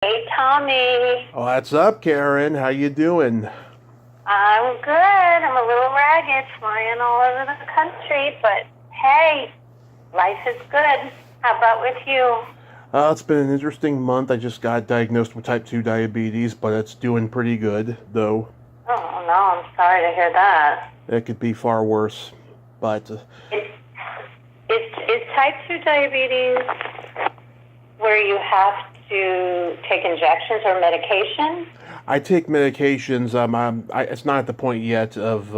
Hey, Tommy. What's up, Karen? How you doing? I'm good. I'm a little ragged, flying all over the country, but hey, life is good. How about with you? It's been an interesting month. I just got diagnosed with type 2 diabetes, but it's doing pretty good, though Oh, no, I'm sorry to hear that. it could be far worse. But Is, is type 2 diabetes where you have to take injections or medication? I take medications. It's not at the point yet of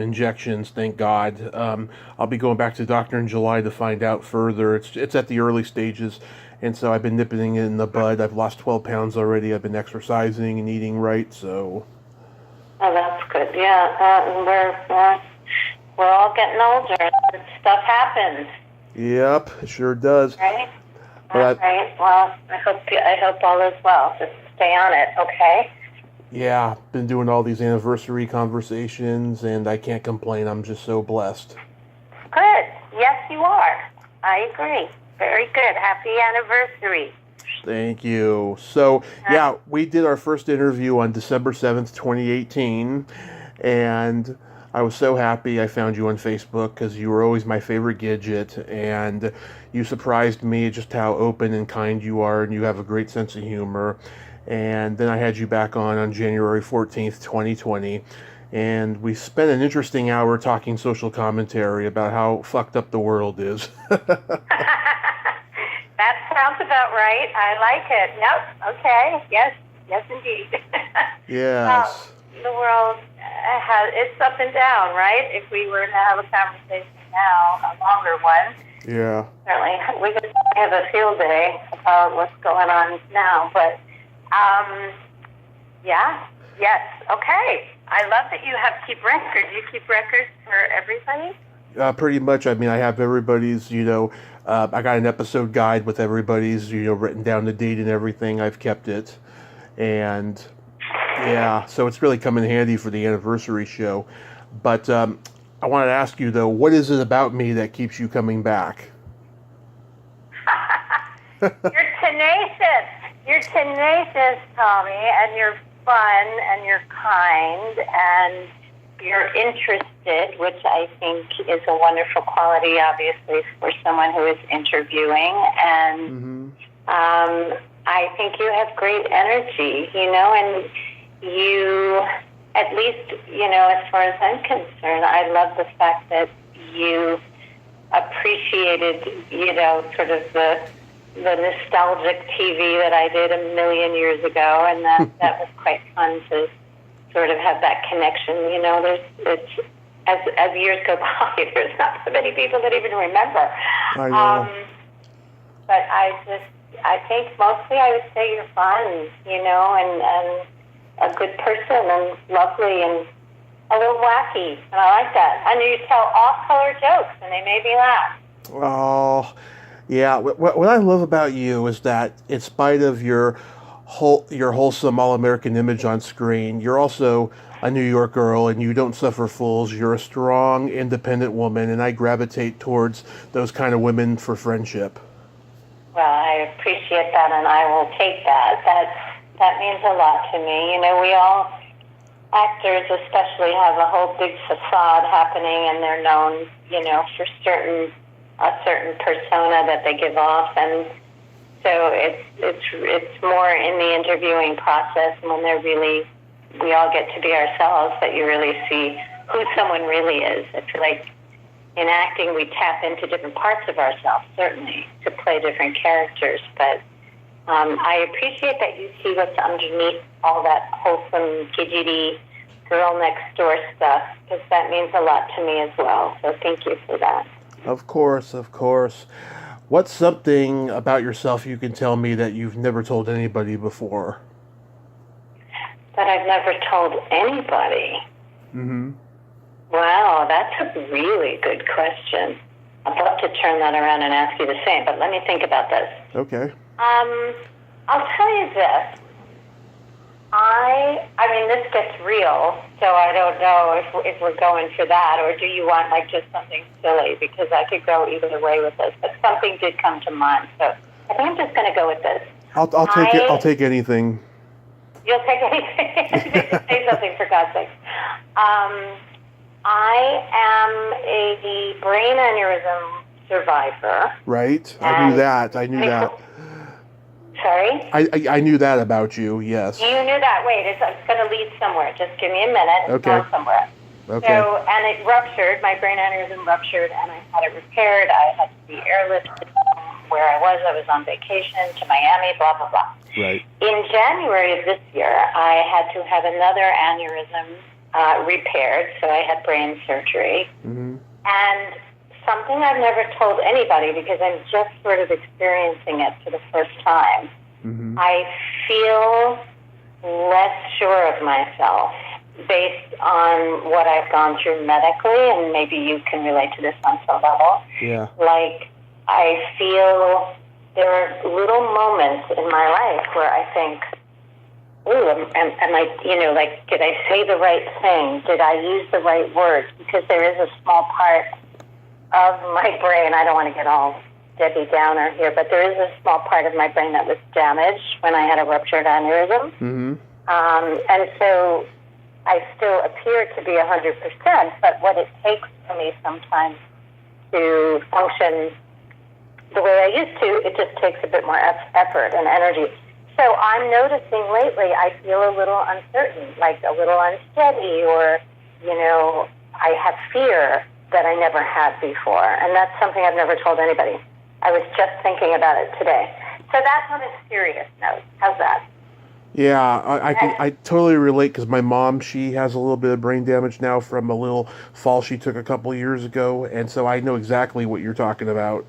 injections. Thank God. I'll be going back to the doctor in July to find out further. It's at the early stages, and so I've been nipping it in the bud. I've lost 12 pounds already. I've been exercising and eating right. So Oh, that's good. Yeah, we're all getting older. Stuff happens, yep, it sure does. right? All But right. Well, I hope all is well. Just stay on it, okay? yeah, been doing all these anniversary conversations, and I can't complain. I'm just so blessed. Good. Yes, you are. I agree. Very good. Happy anniversary. Thank you. So, yeah, we did our first interview on December 7th, 2018, and I was so happy I found you on Facebook because you were always my favorite gadget, and you surprised me just how open and kind you are, and you have a great sense of humor. And then I had you back on January 14th, 2020, and we spent an interesting hour talking social commentary about how fucked up the world is. That sounds about right. I like it. Yep. Okay. Yes. Yes, indeed. Well, Yes. the world it's up and down, right? If we were to have a conversation now, a longer one, Yeah. certainly we could have a field day about what's going on now. But yeah, yes, okay. I love that you have keep records. You keep records for everybody. Pretty much. I mean, I have everybody's, I got an episode guide with everybody's, written down the date and everything. I've kept it. And yeah, so it's really come in handy for the anniversary show. But I wanted to ask you, though, what is it about me that keeps you coming back? You're tenacious. You're tenacious, Tommy, and you're fun, and you're kind, and you're interested, which I think is a wonderful quality, obviously, for someone who is interviewing. And Mm-hmm. I think you have great energy, and you, at least, as far as I'm concerned, I love the fact that you appreciated, sort of the nostalgic TV that I did a million years ago, and that was quite fun to sort of have that connection. As years go by, there's not so many people that even remember. I know. But I think mostly I would say you're fun, and a good person and lovely and a little wacky, and I like that. And you tell off-color jokes, and they made me laugh. Oh, yeah. What I love about you is that, in spite of your wholesome all-American image on screen, you're also a New York girl, and you don't suffer fools. You're a strong, independent woman, and I gravitate towards those kind of women for friendship. Well, I appreciate that, and I will take that. That means a lot to me. We all, actors especially, have a whole big facade happening, and they're known, for a certain persona that they give off, and so it's more in the interviewing process when we all get to be ourselves, that you really see who someone really is. I feel like in acting we tap into different parts of ourselves, certainly, to play different characters, but I appreciate that you see what's underneath all that wholesome, gidgety, girl next door stuff, because that means a lot to me as well, so thank you for that. Of course, of course. What's something about yourself you can tell me that you've never told anybody before? That I've never told anybody? Mm-hmm. Wow, that's a really good question. I'd love to turn that around and ask you the same, but let me think about this. Okay. I'll tell you this. I mean, this gets real, so I don't know if we're going for that, or do you want just something silly? Because I could go either way with this, but something did come to mind, so I think I'm just going to go with this. I'll take anything. You'll take anything. Say something for God's sake. I am a brain aneurysm survivor. Right. I knew that. Sorry? I knew that about you, yes. You knew that. Wait, it's going to lead somewhere. Just give me a minute. It's going somewhere. Okay. So, and it ruptured. My brain aneurysm ruptured, and I had it repaired. I had to be airlifted where I was. I was on vacation to Miami, blah, blah, blah. Right. In January of this year, I had to have another aneurysm repaired, so I had brain surgery. Mm-hmm. And something I've never told anybody because I'm just sort of experiencing it for the first time. Mm-hmm. I feel less sure of myself based on what I've gone through medically, and maybe you can relate to this on some level. Yeah. Like, I feel there are little moments in my life where I think, ooh, am I, like, did I say the right thing? Did I use the right words? Because there is a small part of my brain, I don't want to get all Debbie Downer here, but there is a small part of my brain that was damaged when I had a ruptured aneurysm. Mm-hmm. And so I still appear to be 100%, but what it takes for me sometimes to function the way I used to, it just takes a bit more effort and energy. So I'm noticing lately I feel a little uncertain, like a little unsteady, or, I have fear that I never had before. And that's something I've never told anybody. I was just thinking about it today. So that's on a serious note. How's that? Yeah, I totally relate because my mom, she has a little bit of brain damage now from a little fall she took a couple of years ago, and so I know exactly what you're talking about.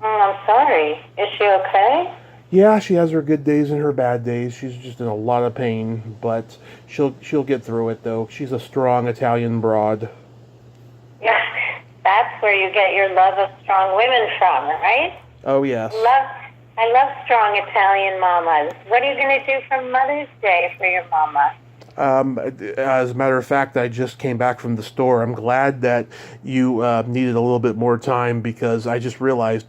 I'm sorry. Is she okay? Yeah, she has her good days and her bad days. She's just in a lot of pain, but she'll get through it though. She's a strong Italian broad. Yeah, that's where you get your love of strong women from, right? Oh yes. I love strong Italian mamas. What are you going to do for Mother's Day for your mama? As a matter of fact, I just came back from the store. I'm glad that you needed a little bit more time because I just realized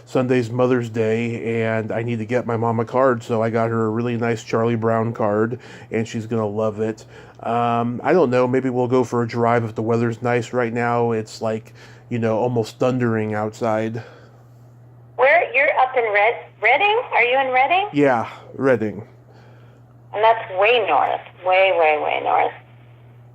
Sunday's Mother's Day and I need to get my mom a card. So I got her a really nice Charlie Brown card and she's going to love it. I don't know. Maybe we'll go for a drive if the weather's nice right now. It's like, almost thundering outside. You're up in Reading? Are you in Reading? Yeah, Reading. And that's way north. Way, way, way north.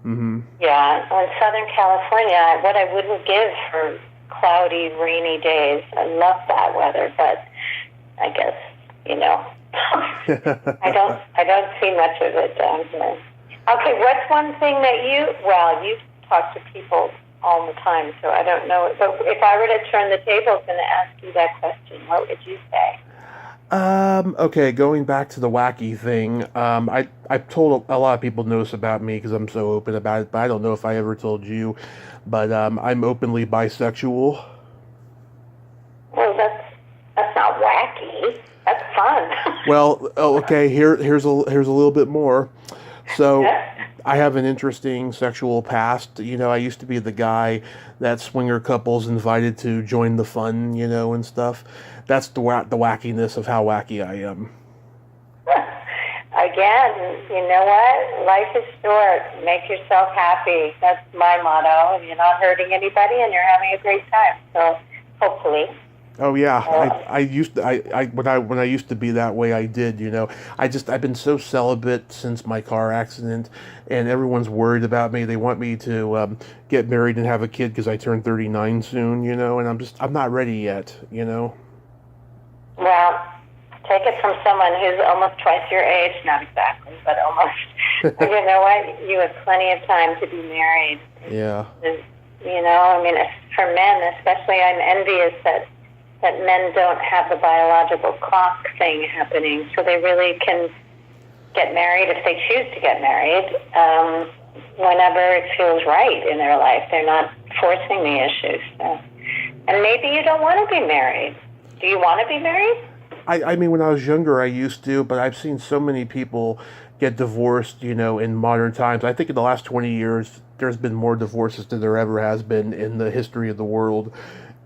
Mm-hmm. Yeah. In Southern California, what I wouldn't give for cloudy, rainy days. I love that weather, but I guess, I don't see much of it down here. Okay, what's one thing that you talk to people all the time, so I don't know. So if I were to turn the tables and ask you that question, what would you say? Okay, going back to the wacky thing, I've told a lot of people notice about me because I'm so open about it, but I don't know if I ever told you, but I'm openly bisexual. Well, that's not wacky. That's fun. Well, okay, here's a little bit more. So I have an interesting sexual past. I used to be the guy that swinger couples invited to join the fun, and stuff. That's the wackiness of how wacky I am. Again, you know what? Life is short. Make yourself happy. That's my motto. You're not hurting anybody, and you're having a great time. So, hopefully. Oh yeah, I used to. When I used to be that way, I did. I've been so celibate since my car accident, and everyone's worried about me. They want me to get married and have a kid because I turn 39 soon. And I'm not ready yet. Well, take it from someone who's almost twice your age. Not exactly, but almost. You know what? You have plenty of time to be married. Yeah. For men especially, I'm envious that men don't have the biological clock thing happening, so they really can get married if they choose to get married whenever it feels right in their life. They're not forcing the issues. So. And maybe you don't want to be married. Do you want to be married? I mean, when I was younger, I used to, but I've seen so many people get divorced, in modern times. I think in the last 20 years, there's been more divorces than there ever has been in the history of the world.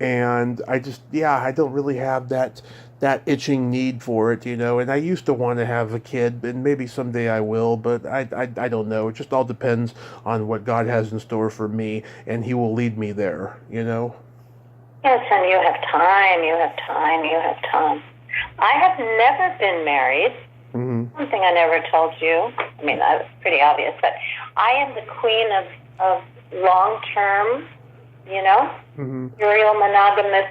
And I don't really have that that itching need for it, and I used to want to have a kid, and maybe someday I will, but I don't know. It just all depends on what God has in store for me, and He will lead me there, Yes, and you have time, you have time, you have time. I have never been married. Mm-hmm. Something I never told you. I mean, that was pretty obvious, but I am the queen of long-term, serial monogamous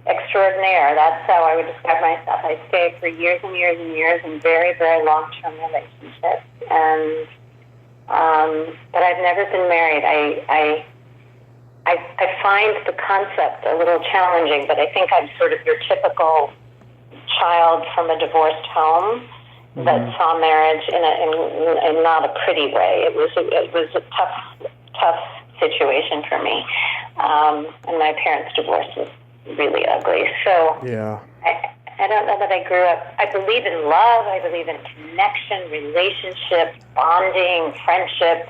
extraordinaire. That's how I would describe myself. I stayed for years and years and years in very, very long-term relationships, and but I've never been married. I find the concept a little challenging, but I think I'm sort of your typical child from a divorced home that saw marriage in not a pretty way. It was a tough situation for me, and my parents' divorce was really ugly. So yeah, I don't know that I grew up. I believe in love. I believe in connection, relationship, bonding, friendship.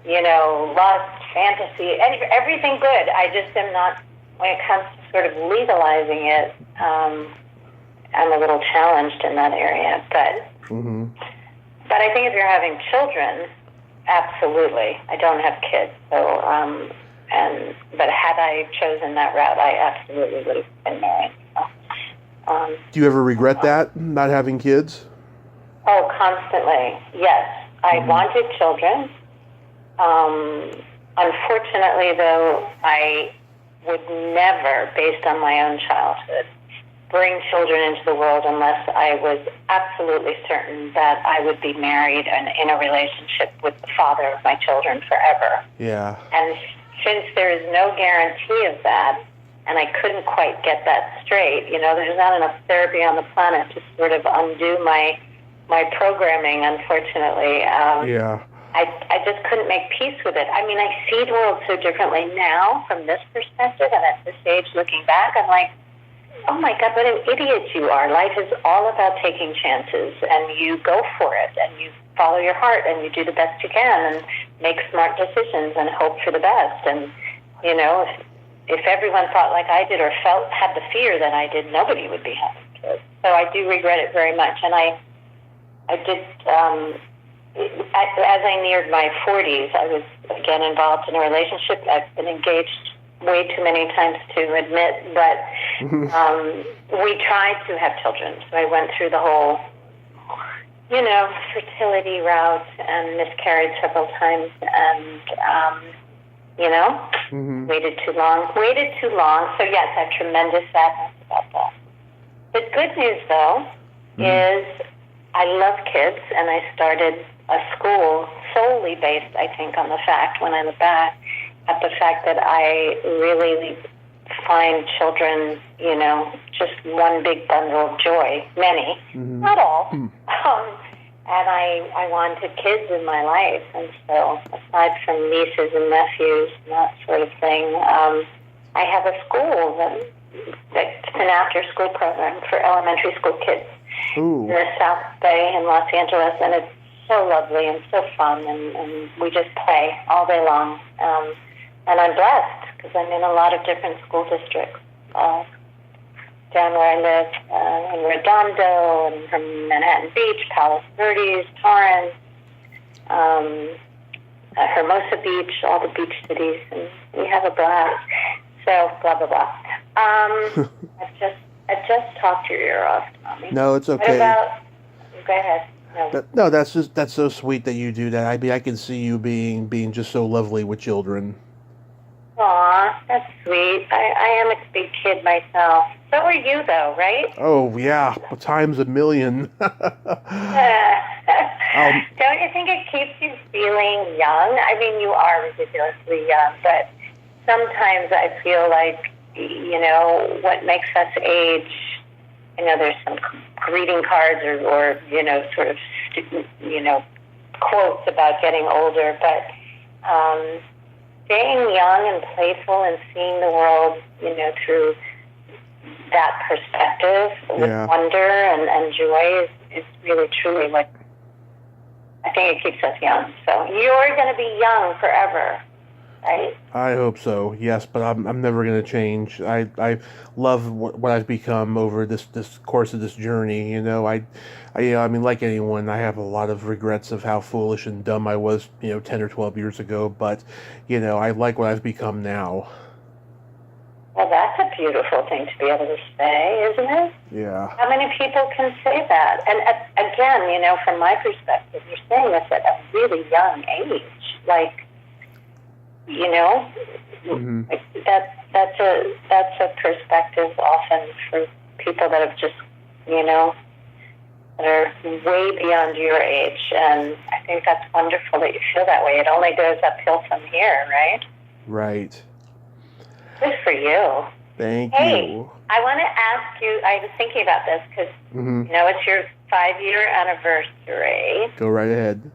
Lust, fantasy, everything good. I just am not, when it comes to sort of legalizing it, I'm a little challenged in that area. But I think if you're having children, absolutely. I don't have kids, so but had I chosen that route, I absolutely would have been married. So, do you ever regret that, not having kids? Oh, constantly. Yes, I wanted children. Unfortunately, though, I would never, based on my own childhood, bring children into the world unless I was absolutely certain that I would be married and in a relationship with the father of my children forever. Yeah. And since there is no guarantee of that, and I couldn't quite get that straight, there's not enough therapy on the planet to sort of undo my programming, unfortunately. Yeah. I just couldn't make peace with it. I mean, I see the world so differently now from this perspective, and at this age, looking back, I'm like, oh my God, what an idiot you are. Life is all about taking chances, and you go for it, and you follow your heart, and you do the best you can, and make smart decisions, and hope for the best. And, if everyone thought like I did or had the fear that I did, nobody would be having kids. So I do regret it very much, and I did... as I neared my 40s, I was again involved in a relationship. I've been engaged way too many times to admit, but we tried to have children. So I went through the whole, fertility route and miscarried several times, and waited too long. So yes, I have tremendous sadness about that. The good news, though, is I love kids, and I started a school solely based, I think, on the fact, when I look back, at the fact that I really find children, just one big bundle of joy. Many, not all. And I wanted kids in my life, and so aside from nieces and nephews and that sort of thing, I have a school that's an after-school program for elementary school kids in the South Bay in Los Angeles, and it's so lovely and so fun, and we just play all day long. And I'm blessed because I'm in a lot of different school districts down where I live, in Redondo, and from Manhattan Beach, Palos Verdes, Torrance, Hermosa Beach, all the beach cities, and we have a blast. So, blah, blah, blah. I just talked your ear off, Tommy. No, it's okay. What about... Go ahead. No, that's so sweet that you do that. I can see you being just so lovely with children. Aw, that's sweet. I am a big kid myself. So are you, though, right? Oh, yeah, times a million. Don't you think it keeps you feeling young? I mean, you are ridiculously young, but sometimes I feel like, what makes us age, there's some greeting cards or sort of, quotes about getting older, but staying young and playful and seeing the world, through that perspective with wonder and joy is really, truly what I think it keeps us young. So you're going to be young forever. right? I hope so. Yes, but I'm never going to change. I love what I've become over this course of this journey. I mean, like anyone, I have a lot of regrets of how foolish and dumb I was, 10 or 12 years ago. But I like what I've become now. Well, that's a beautiful thing to be able to say, isn't it? Yeah. How many people can say that? And again, from my perspective, you're saying this at a really young age. Like, Mm-hmm. like that's a perspective often for people that have just, that are way beyond your age. And I think that's wonderful that you feel that way. It only goes uphill from here, right? Right. Good for you. Thank Hey, you. I want to ask you, I was thinking about this because, Mm-hmm. it's your 5-year anniversary. Go right ahead.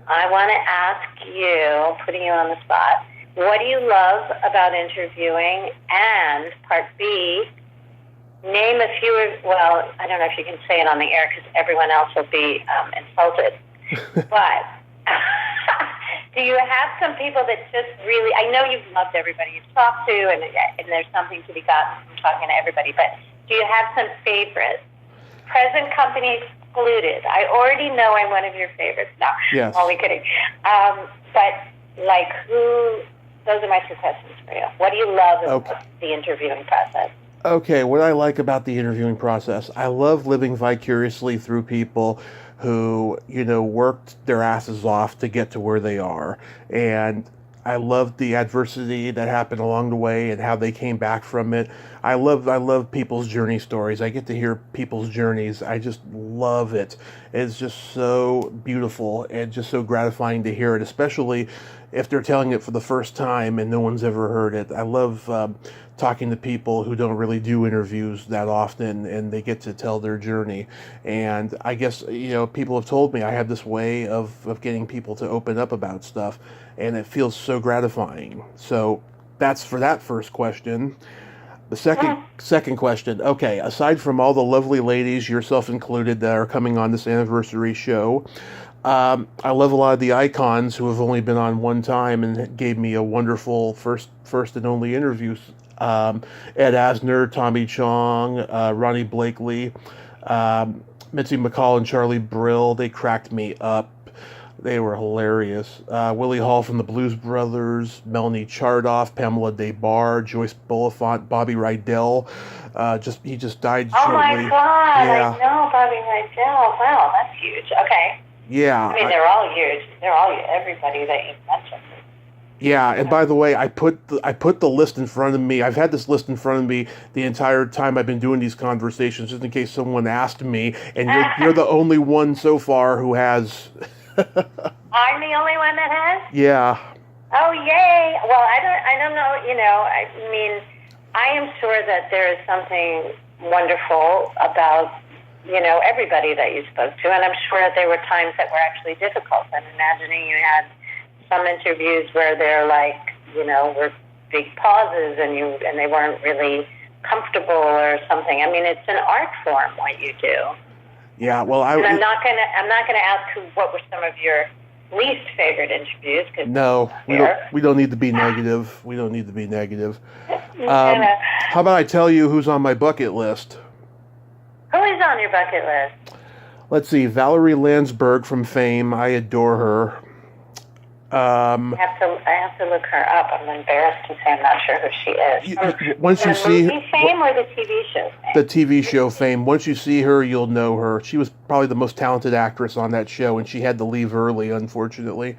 I want to ask you, putting you on the spot, what do you love about interviewing? And part B, name a few, well, I don't know if you can say it on the air because everyone else will be insulted, but do you have some people that just really, I know you've loved everybody you've talked to, and there's something to be gotten from talking to everybody, but do you have some favorites? Present company excluded. I already know I'm one of your favorites. No, Yes. only kidding. But, like, those are my 2 questions for you. What do you love about the interviewing process? Okay, what I like about the interviewing process, I love living vicariously through people who, worked their asses off to get to where they are. And I love the adversity that happened along the way and how they came back from it. I love people's journey stories. I get to hear people's journeys. I just love it. It's just so beautiful and just so gratifying to hear it, especially if they're telling it for the first time and no one's ever heard it. I love talking to people who don't really do interviews that often, and they get to tell their journey. And I guess, people have told me I have this way of getting people to open up about stuff, and it feels so gratifying. So that's for that first question. The second question, okay, aside from all the lovely ladies, yourself included, that are coming on this anniversary show, I love a lot of the icons who have only been on one time and gave me a wonderful first and only interview. Ed Asner, Tommy Chong, Ronnie Blakely, Mitzi McCall and Charlie Brill. They cracked me up. They were hilarious. Willie Hall from the Blues Brothers, Melanie Chardoff, Pamela Des Joyce Bulifant, Bobby Rydell. He just died shortly. Oh my God! Yeah. I know Bobby Rydell. Wow, that's huge. Okay. Yeah. I mean, they're all huge. Everybody that you mentioned. Yeah, and by the way, I put the list in front of me. I've had this list in front of me the entire time I've been doing these conversations, just in case someone asked me. And you're the only one so far who has. I'm the only one that has? Yeah. Oh, yay. Well, I don't know, I mean, I am sure that there is something wonderful about, everybody that you spoke to, and I'm sure that there were times that were actually difficult. I'm imagining you had some interviews where they're like, were big pauses and they weren't really comfortable or something. I mean, it's an art form what you do. Yeah, well, I'm not gonna ask what were some of your least favorite interviews. No, we don't need to be negative. We don't need to be negative. How about I tell you who's on my bucket list? Who is on your bucket list? Let's see, Valerie Landsberg from Fame. I adore her. I have to look her up. I'm embarrassed to say I'm not sure who she is. Once you see movie Fame or the TV show Fame? The TV show Fame. Once you see her, you'll know her. She was probably the most talented actress on that show, and she had to leave early, unfortunately.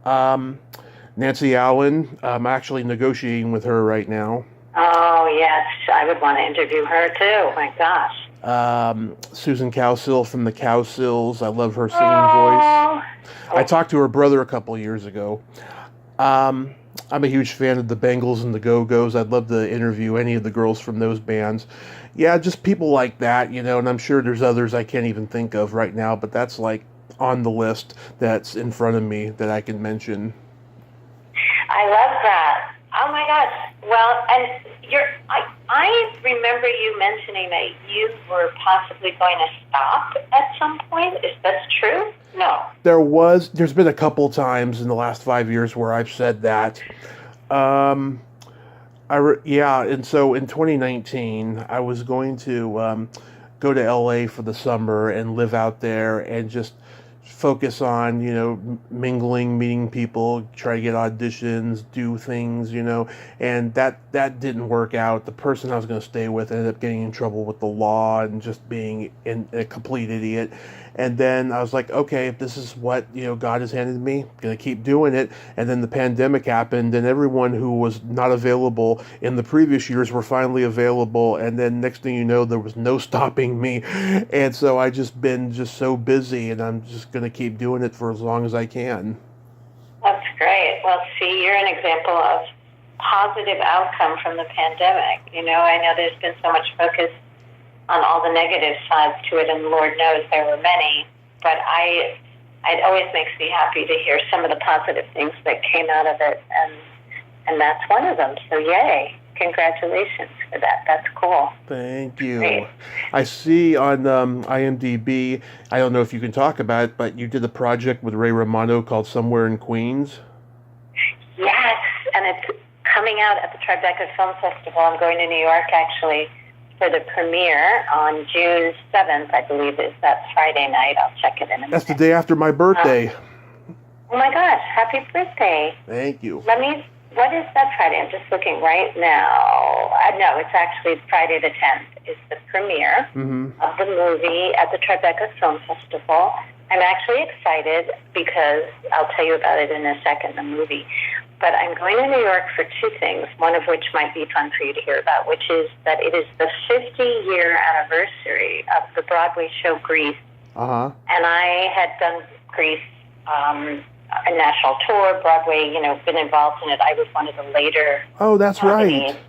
Nancy Allen. I'm actually negotiating with her right now. Oh yes, I would want to interview her too. My gosh. Susan Cowsill from the Cowsills. I love her singing voice. I talked to her brother a couple of years ago. I'm a huge fan of the Bengals and the Go-Go's. I'd love to interview any of the girls from those bands. Yeah, just people like that, and I'm sure there's others I can't even think of right now, but that's like on the list that's in front of me that I can mention. I love that. Oh my gosh. Well, and I remember you mentioning that you were possibly going to stop at some point. Is that true? No. There's been a couple times in the last 5 years where I've said that. Um, yeah, and so in 2019, I was going to go to LA for the summer and live out there and just focus on, mingling, meeting people, try to get auditions, do things, and that didn't work out. The person I was going to stay with ended up getting in trouble with the law and just being a complete idiot. And then I was like, okay, if this is what, God has handed me, I'm going to keep doing it. And then the pandemic happened and everyone who was not available in the previous years were finally available. And then next thing you know, there was no stopping me. And so I just been just so busy and I'm just going to keep doing it for as long as I can. That's great. Well, see, you're an example of positive outcome from the pandemic. I know there's been so much focus on all the negative sides to it, and Lord knows there were many, but it always makes me happy to hear some of the positive things that came out of it, and that's one of them. So yay. Congratulations for that. That's cool. Thank you. Great. I see on IMDb, I don't know if you can talk about it, but you did a project with Ray Romano called Somewhere in Queens. Yes, and it's coming out at the Tribeca Film Festival. I'm going to New York, actually, for the premiere on June 7th, I believe is that Friday night. I'll check it in a minute. That's the day after my birthday. Oh my gosh, happy birthday. Thank you. What is that Friday? I'm just looking right now. No, it's actually Friday the 10th is the premiere of the movie at the Tribeca Film Festival. I'm actually excited because I'll tell you about it in a second, the movie. But I'm going to New York for two things, one of which might be fun for you to hear about, which is that it is the 50-year anniversary of the Broadway show Grease. Uh-huh. And I had done Grease, a national tour, Broadway, been involved in it. I was one of the later... Oh, that's companies. right.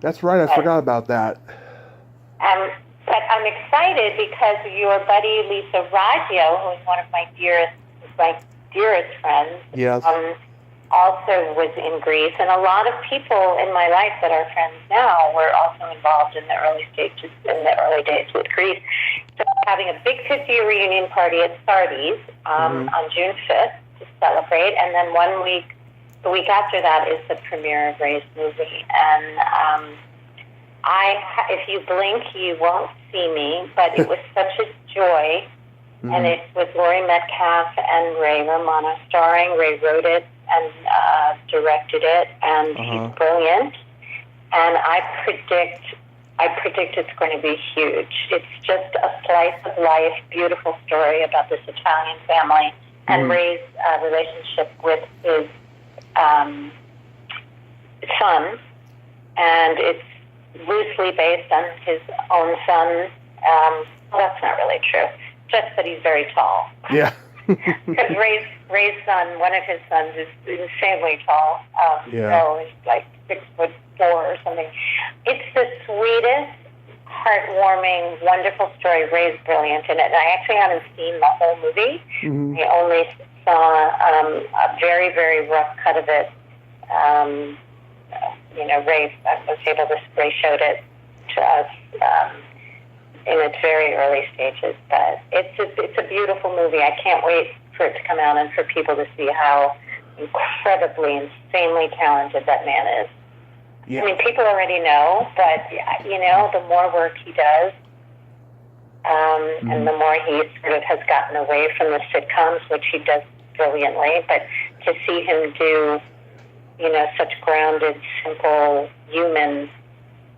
That's right. I forgot about that. But I'm excited because your buddy Lisa Raggio, who is one of my dearest friends, Yes. Also was in Greece, and a lot of people in my life that are friends now were also involved in the early days with Greece. So having a big 50-year reunion party at Sardi's on June 5th to celebrate, and then the week after that is the premiere of Ray's movie. And if you blink, you won't see me, but it was such a joy. And it's with Laurie Metcalf and Ray Romano starring. Ray wrote it and directed it, and he's brilliant. And I predict it's going to be huge. It's just a slice of life, beautiful story about this Italian family and Ray's relationship with his son, and it's loosely based on his own son. Well, that's not really true. Just that he's very tall. Yeah. Because Ray's son, one of his sons, is insanely tall. So he's like 6'4" or something. It's the sweetest, heartwarming, wonderful story. Ray's brilliant in it. And I actually haven't seen the whole movie. I only saw a very, very rough cut of it. Ray showed it to us in its very early stages, but it's a beautiful movie. I can't wait for it to come out and for people to see how incredibly, insanely talented that man is. Yeah. I mean, people already know, but the more work he does, and the more he sort of has gotten away from the sitcoms, which he does brilliantly, but to see him do, such grounded, simple, human,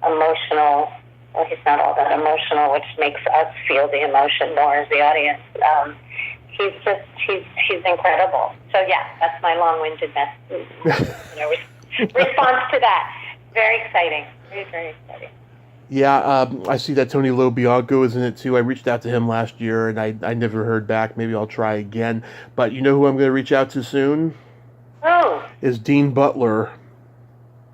emotional. Well, he's not all that emotional, which makes us feel the emotion more as the audience. He's incredible. So yeah, that's my long-winded response to that. Very exciting. Very, very exciting. Yeah, I see that Tony LoBianco is in it too. I reached out to him last year and I never heard back. Maybe I'll try again. But you know who I'm going to reach out to soon? Who? Is Dean Butler.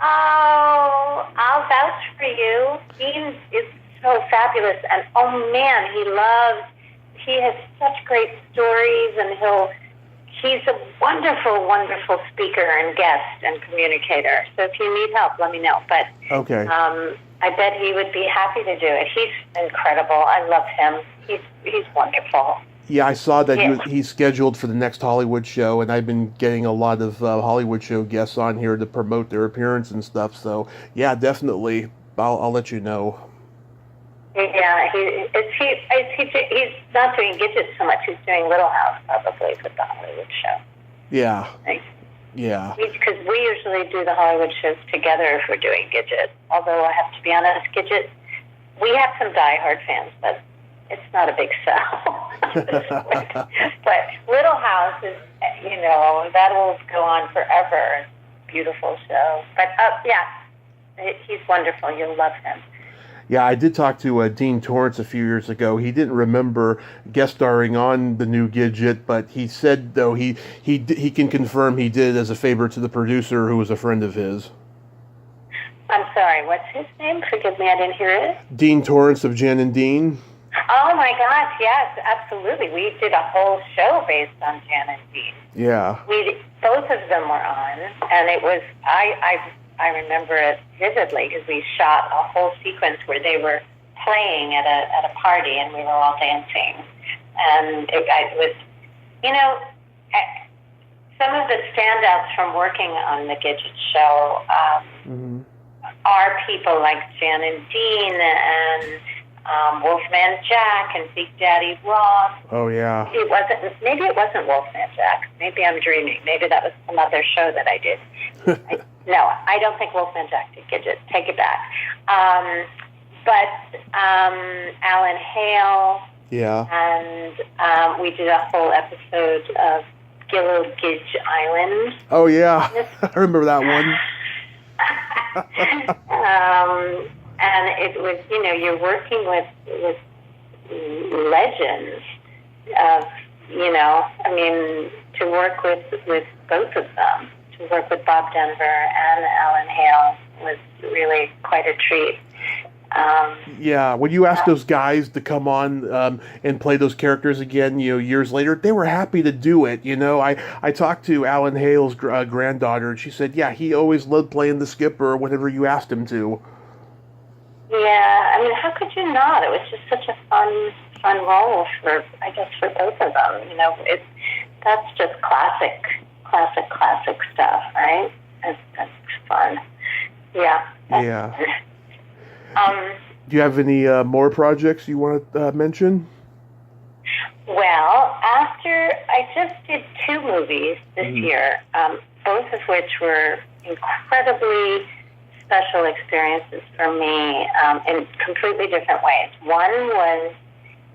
Oh, I'll vouch for you. Dean is so fabulous, and oh man, he has such great stories, and he's a wonderful, wonderful speaker and guest and communicator. So if you need help, let me know. But okay, I bet he would be happy to do it. He's incredible. I love him. He's wonderful. Yeah, I saw that Yeah. he's scheduled for the next Hollywood show, and I've been getting a lot of Hollywood show guests on here to promote their appearance and stuff. So, yeah, definitely, I'll let you know. Yeah, he's not doing Gidget so much. He's doing Little House probably with the Hollywood show. Yeah. Right? Yeah. Because we usually do the Hollywood shows together if we're doing Gidget. Although I have to be honest, Gidget, we have some diehard fans, but it's not a big sell. But Little House is, that will go on forever. Beautiful show. But yeah, he's wonderful. You'll love him. Yeah, I did talk to Dean Torrance a few years ago. He didn't remember guest starring on the new Gidget, but he said though he can confirm he did as a favor to the producer, who was a friend of his. I'm sorry, what's his name? Forgive me, I didn't hear it. Dean Torrance of Jan and Dean. Oh my gosh, yes, absolutely. We did a whole show based on Jan and Dean. Yeah. Both of them were on, and it was I remember it vividly because we shot a whole sequence where they were playing at a party and we were all dancing, and it was, some of the standouts from working on the Gidget show are people like Jan and Dean and Wolfman Jack and Big Daddy Ross. Oh yeah. Maybe it wasn't Wolfman Jack. Maybe I'm dreaming. Maybe that was some other show that I did. No, I don't think Wolfman Jack did Gidget. Take it back. But Alan Hale. Yeah. And we did a whole episode of Gidget Island. Oh yeah, I remember that one. And it was, you're working with legends of, to work with both of them, to work with Bob Denver and Alan Hale was really quite a treat. Yeah, when you asked those guys to come on and play those characters again, years later, they were happy to do it. I talked to Alan Hale's granddaughter, and she said, yeah, he always loved playing the skipper whenever you asked him to. Yeah, how could you not? It was just such a fun role for both of them. That's just classic stuff, right? That's fun. Yeah. Yeah. Do you have any more projects you want to mention? Well, after I just did 2 movies this year, both of which were incredibly special experiences for me in completely different ways. One was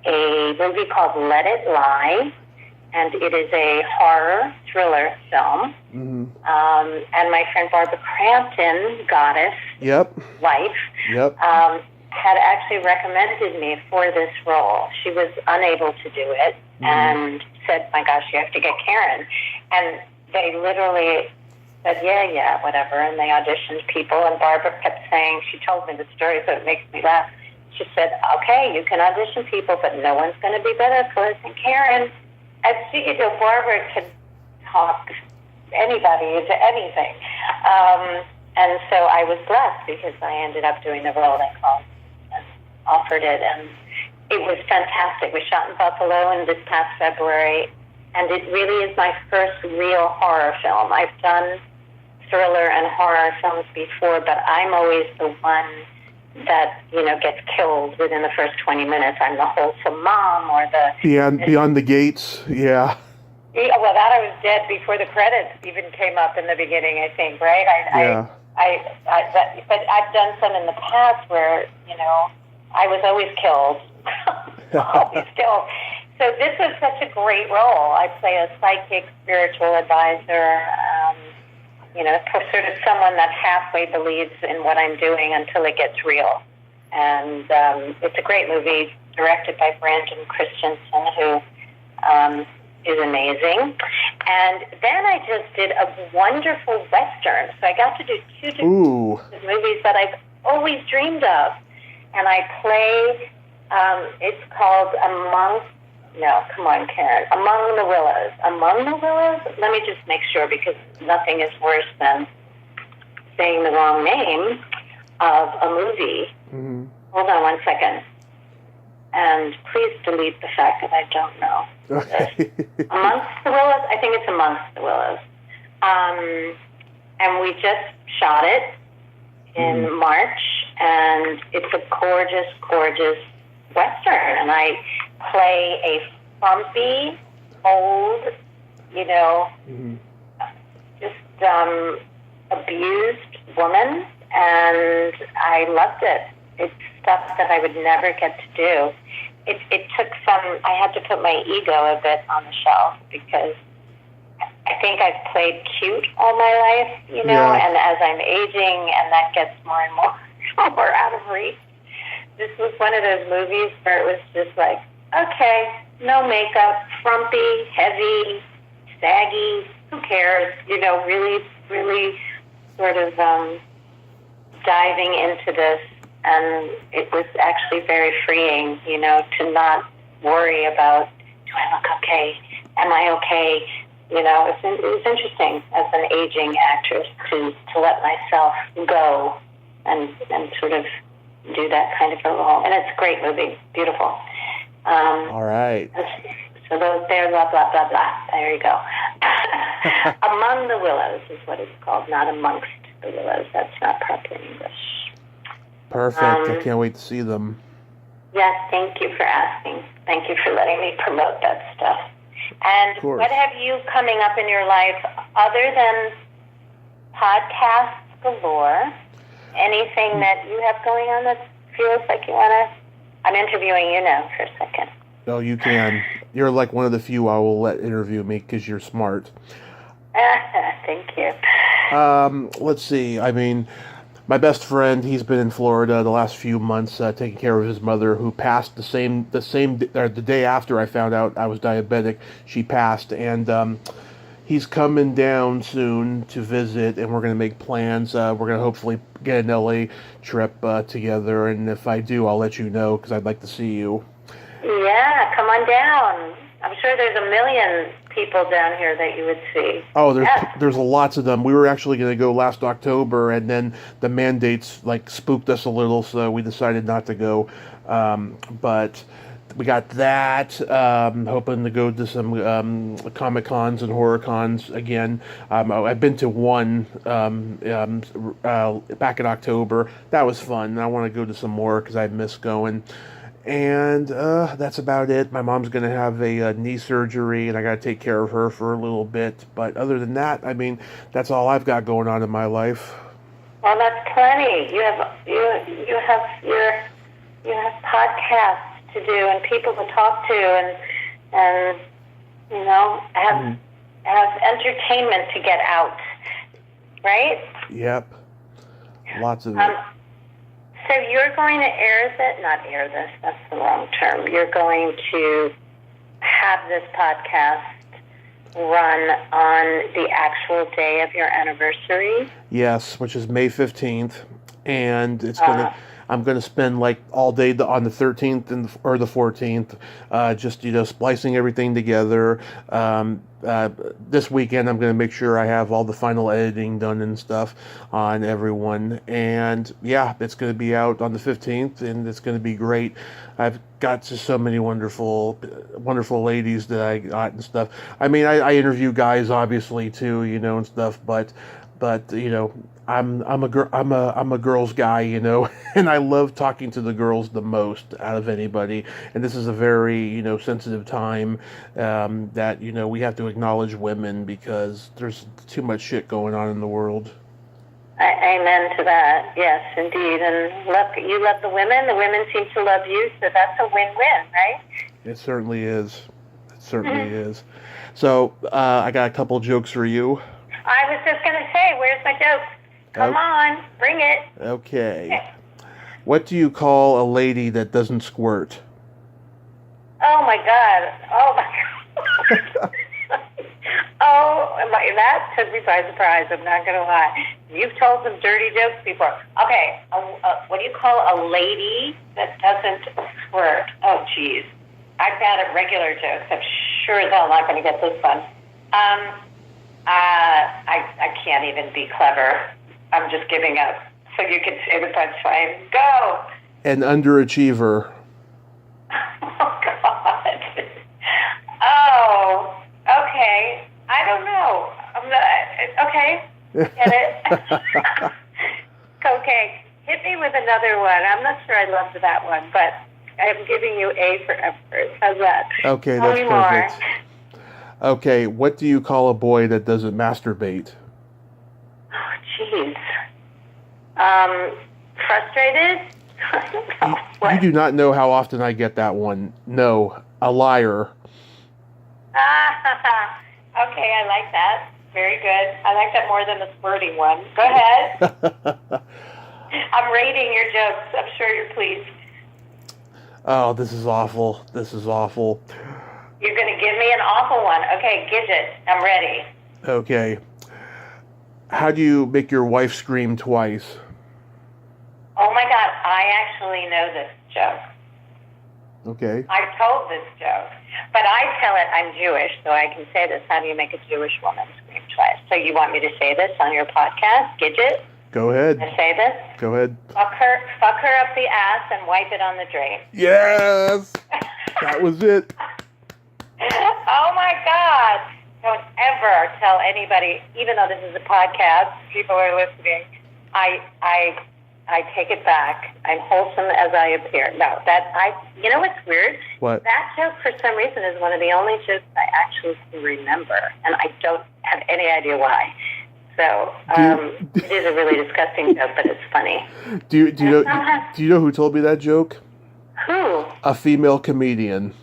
a movie called Let It Lie, and it is a horror thriller film. And my friend Barbara Crampton, goddess, wife, had actually recommended me for this role. She was unable to do it and said, my gosh, you have to get Caryn. And they literally said, yeah, whatever. And they auditioned people, and Barbara kept saying, she told me the story, so it makes me laugh. She said, okay, you can audition people, but no one's going to be better for us than Caryn. And Barbara could talk anybody into anything. And so I was blessed because I ended up doing the role they called and offered it. And it was fantastic. We shot in Buffalo in this past February, and it really is my first real horror film. I've done thriller and horror films before, but I'm always the one that, gets killed within the first 20 minutes. I'm the wholesome mom or the... Beyond the Gates, yeah. Yeah, well, that I was dead before the credits even came up in the beginning, I think, right? But I've done some in the past where, I was always killed. Always killed. So this was such a great role. I play a psychic spiritual advisor, sort of someone that halfway believes in what I'm doing until it gets real. And it's a great movie directed by Brandon Christensen, who is amazing. And then I just did a wonderful Western. So I got to do 2 different movies that I've always dreamed of. And I play, it's called Among the Willows. Among the Willows? Let me just make sure, because nothing is worse than saying the wrong name of a movie. Hold on one second. And please delete the fact that I don't know. Okay. Amongst the Willows? I think it's Amongst the Willows. And we just shot it in March, and it's a gorgeous, gorgeous Western. And I play a frumpy, old, just abused woman, and I loved it. It's stuff that I would never get to do. It took I had to put my ego a bit on the shelf because I think I've played cute all my life, and as I'm aging and that gets more and more out of reach, this was one of those movies where it was just like, okay, no makeup, frumpy, heavy, saggy, who cares, really, really sort of diving into this. And it was actually very freeing, to not worry about, do I look okay? Am I okay? It was interesting as an aging actress to let myself go and sort of do that kind of a role. And it's a great movie, beautiful. All right. So those there, blah, blah, blah, blah. There you go. Among the Willows is what it's called, not Amongst the Willows. That's not proper English. Perfect. I can't wait to see them. Yes, thank you for asking. Thank you for letting me promote that stuff. And what have you coming up in your life other than podcasts galore? Anything that you have going on that feels like you want to... I'm interviewing you now for a second. No, you can. You're like one of the few I will let interview me because you're smart. Thank you. Let's see. I mean... My best friend, he's been in Florida the last few months, taking care of his mother, who passed the day after I found out I was diabetic. She passed, and he's coming down soon to visit, and we're going to make plans. We're going to hopefully get an LA trip together, and if I do, I'll let you know because I'd like to see you. Yeah, come on down. I'm sure there's a million people down here that you would see. Oh, there's lots of them. We were actually going to go last October, and then the mandates spooked us a little, so we decided not to go. But we got that. Hoping to go to some Comic Cons and Horror Cons again. I've been to one back in October. That was fun. I want to go to some more because I miss going. And that's about it. My mom's going to have a knee surgery, and I got to take care of her for a little bit. But other than that, I mean, that's all I've got going on in my life. Well, that's plenty. You have podcasts to do and people to talk to, and have entertainment to get out, right? Yep. Lots of it. So you're going to not air this, that's the wrong term. You're going to have this podcast run on the actual day of your anniversary? Yes, which is May 15th. And I'm going to spend all day on the 13th or the 14th, just, splicing everything together. This weekend, I'm going to make sure I have all the final editing done and stuff on everyone. And yeah, it's going to be out on the 15th, and it's going to be great. I've got just so many wonderful, wonderful ladies that I got and stuff. I mean, I interview guys obviously too, and stuff, but I'm a girls guy, and I love talking to the girls the most out of anybody. And this is a very, sensitive time that, we have to acknowledge women because there's too much shit going on in the world. Amen to that. Yes, indeed. And you love the women seem to love you, so that's a win-win, right? It certainly is. It certainly is. So I got a couple jokes for you. I was just going to say, where's my jokes? Come on, bring it. Okay. What do you call a lady that doesn't squirt? Oh, my God. Oh, my God. That took me by surprise. I'm not going to lie. You've told some dirty jokes before. Okay, what do you call a lady that doesn't squirt? Oh, geez. I've got a regular jokes. I'm sure as hell not going to get this one. I can't even be clever. I'm just giving up. So you can say the punchline. Go! An underachiever. Oh, God. Get it? Okay, hit me with another one. I'm not sure I loved that one, but I'm giving you A for effort. How's that? Okay, Tell that's me perfect. More. Okay, what do you call a boy that doesn't masturbate? Oh, jeez. Frustrated? You do not know how often I get that one. No, a liar. Okay, I like that. Very good. I like that more than the squirting one. Go ahead. I'm rating your jokes. I'm sure you're pleased. Oh, this is awful. This is awful. You're going to give me an awful one. Okay, Gidget. I'm ready. Okay. How do you make your wife scream twice? Oh my God, I actually know this joke. Okay. I've told this joke, but I tell it I'm Jewish, so I can say this. How do you make a Jewish woman scream twice? So you want me to say this on your podcast, Gidget? Go ahead. I say this? Go ahead. Fuck her up the ass and wipe it on the drain. Yes! That was it. Oh my God. Don't ever tell anybody, even though this is a podcast, people are listening, I take it back. I'm wholesome as I appear. No, you know what's weird? What? That joke, for some reason, is one of the only jokes I actually can remember, and I don't have any idea why. So, it is a really disgusting joke, but it's funny. Do you know who told me that joke? Who? A female comedian.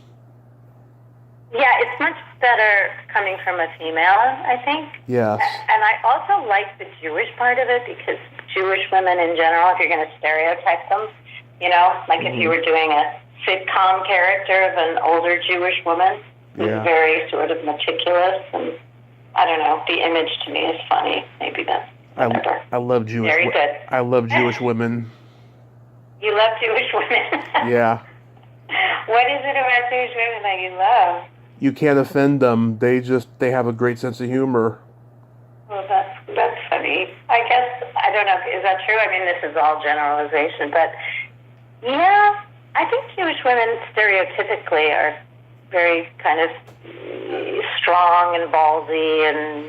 Yeah, it's much better coming from a female, I think. Yes. And I also like the Jewish part of it, because Jewish women in general, if you're going to stereotype them, like if you were doing a sitcom character of an older Jewish woman who's very sort of meticulous, and I don't know, the image to me is funny. Maybe that's whatever. I love Jewish. Very good. I love Jewish women. You love Jewish women? Yeah. What is it about Jewish women that you love? You can't offend them. They have a great sense of humor. Well, that's funny. I guess, I don't know, is that true? I mean, this is all generalization, but yeah, I think Jewish women stereotypically are very kind of strong and ballsy and,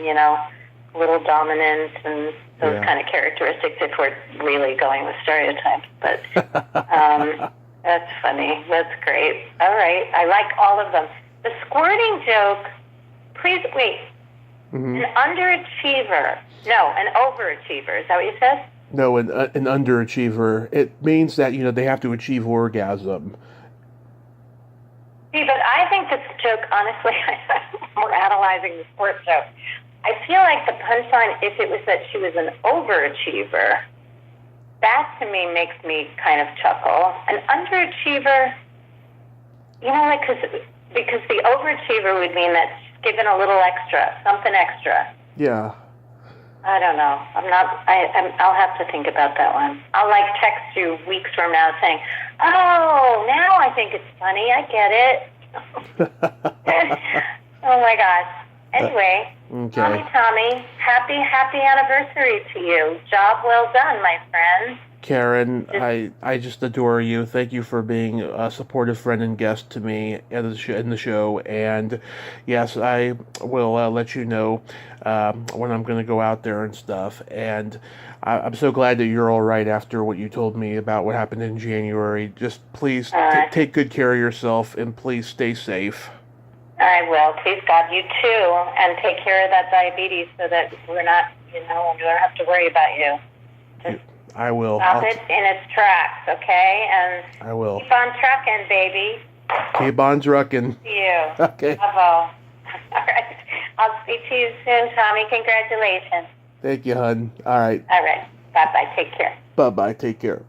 a little dominant and those kind of characteristics if we're really going with stereotypes. But that's funny. That's great. All right. I like all of them. The squirting joke, please, wait. Mm-hmm. An underachiever. No, an overachiever. Is that what you said? No, an underachiever. It means that, they have to achieve orgasm. See, but I think this joke, honestly, we're analyzing the sports joke. I feel like the punchline, if it was that she was an overachiever, that to me makes me kind of chuckle. An underachiever, because the overachiever would mean that she's given a little extra, something extra. Yeah. I don't know. I'll have to think about that one. I'll text you weeks from now saying, oh, now I think it's funny. I get it. Oh my gosh. Anyway, okay. Tommy, happy anniversary to you. Job well done, my friend. Caryn, I just adore you. Thank you for being a supportive friend and guest to me in the show. And yes, I will let you know when I'm going to go out there and stuff. And I'm so glad that you're all right after what you told me about what happened in January. Just please take good care of yourself and please stay safe. I will. Please, God, you too. And take care of that diabetes so that we're not, we don't have to worry about you. Just I will. Stop it in its tracks, okay? And I will. Keep on trucking, baby. Keep on trucking. See you. Okay. Bravo. All right. I'll speak to you soon, Tommy. Congratulations. Thank you, hon. All right. All right. Bye-bye. Take care. Bye-bye. Take care.